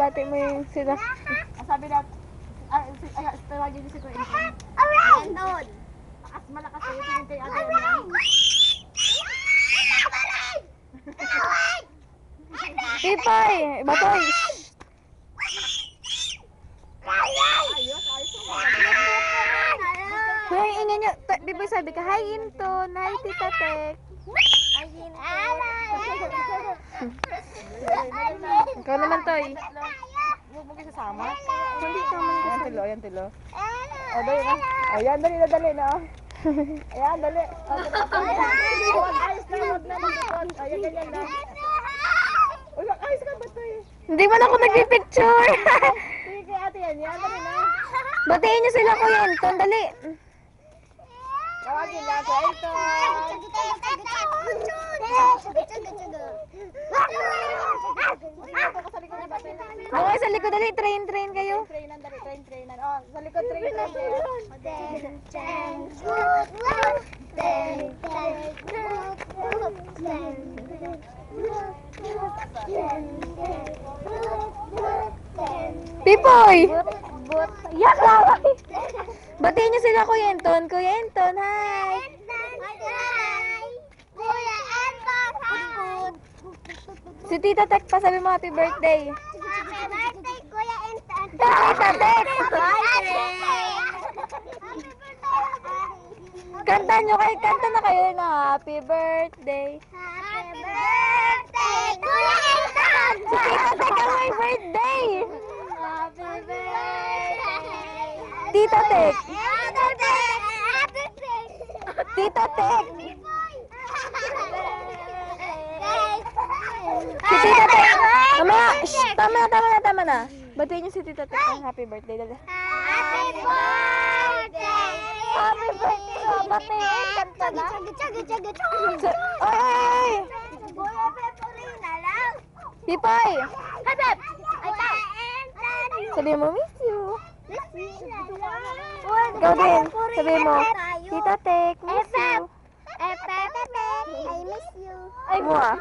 bati mo yung sila. Sabi na, tawagin niyo si Kuya Inton. Inton! Malakas kayo, tingin kay Ate Anan. Pipay! Batoy! Ayos. Hoy, ingay nyo. Pipay sabi ka, hi Inton, hi Tita Tek. Ikaw naman, Toy. Huwag mo kayo sasama. Hindi ka man Ayan, tilo, ayan, tilo. O, dali na. Ayan, dali na. Ayan, dali. Ayos na, wag na malikot. Ayan, ganyan lang. Uy, ayos ka ba ito eh? Hindi man ako nagpipicture. Sige kay ate yan, dali na. Batiin niyo sila, Kuya Inton, dali. Tawagin na ko, ito. Okay, sa likod, dali. Train kayo. Trainan. Oh, sa likod, train. Pipoy! Yak lang! Batiin niyo sila, Kuya Inton. Kuya Inton, hi! Kuya Anton, hi! Si Tita Tek pa, sabi mo happy birthday. Happy birthday, Kuya Anton! Tita Tek! Kanta na kayo na happy birthday. Happy birthday, Kuya Anton! Si Tita Tek ang may birthday. Happy birthday! Tita Tek! Happy birthday! Tita Tek! Si Si Tita Tek! Tama na. Batiin niyo si Tita Tek ang happy birthday. Dali. Happy birthday! Happy birthday! Batiin! Kanta na. Oy! Kuya Pepperina lang. Pipoy! Hi, Pep! Ikaw! Sabi mo, miss you. Ikaw Ikaw din. Sabi mo, Tita Tek, miss you. I miss you. Ay, buha.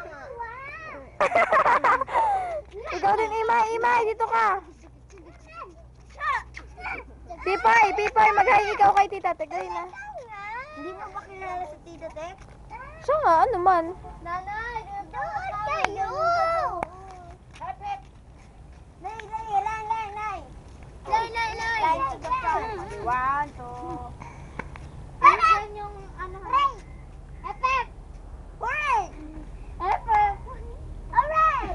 Ikaw din, Imay, dito ka. Pipoy, mag-hi ikaw kay Tita Tek. Dali na. Hindi mo ba kilala si Tita Tek? Siya nga, ano man. Nanay, doon kayo! Lay. One, two. Ayan yung ano. Ray! Efep! Hooray! Efep! Hooray!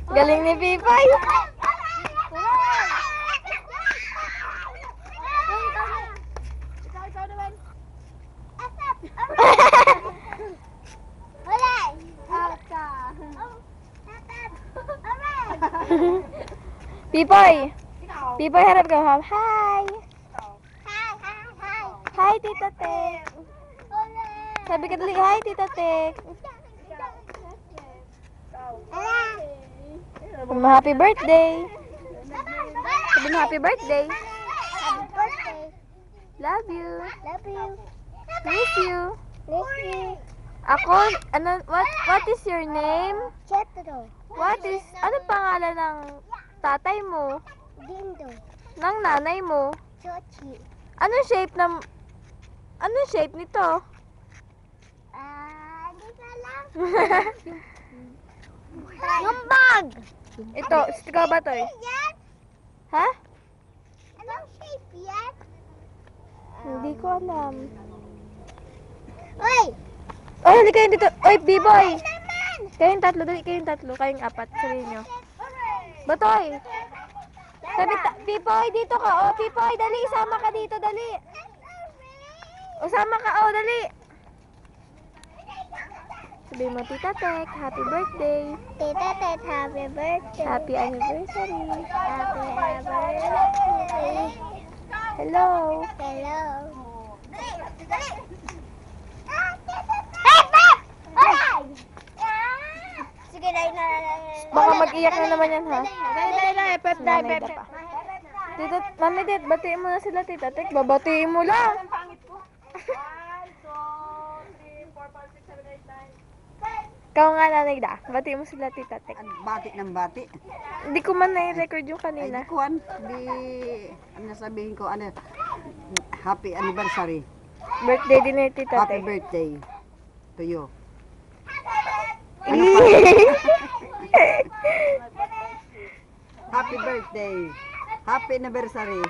Galing ni Pipoy. Ikaw naman. Efep! Hooray! Pipoy, harap ka. Hi! Hi! Hi, Tita Tek. Sabi ka dali, hi, Tita Tek. Sabi mo, happy birthday. Sabi mo, happy birthday. Happy birthday! Love you. Love you! Miss you. Miss you! Ako, what is your name? Jetro! Anong pangalan ng tatay mo? Dindo! Ng nanay mo? Chochi! Anong shape nito? Di ka lang. Yung bag! Ito, ikaw ba to? Yan? Ha? Anong shape yan? Hindi ko alam. Uy! Oh, hindi kayo dito. Oy, B-boy! Naman! Kayong tatlo, kayong apat. Sabihin nyo. Batoy! Pipoy, dito ka. Oh, Pipoy, dali. Isama ka dito, dali. Usama ka. Oh, dali. Sabihin mo, Tita Tek, happy birthday. Tita Tet, happy birthday! Happy anniversary. Happy anniversary! Hello. Hello! Hey, Pep! Alright! Sige, na. Baka mag-iyak na naman yan, ha? Dali, Pep, Nanay da pa. Tita, Mami Tet, batiin mo na sila, Tita Tek. Babatiin mo lang. Pangit ko. 1, 2, 3, 4, 5, 6, 7, 8, 9. Ikaw nga, Nanay Da. Bati mo sila, Tita Tek. Bati ng bati. Hindi ko man na-record yung Ay, kanina. di kuwan. Ano sabihin ko, ano, happy anniversary. Birthday din ni Tita Happy Tek. birthday to you. Happy birthday. Happy anniversary.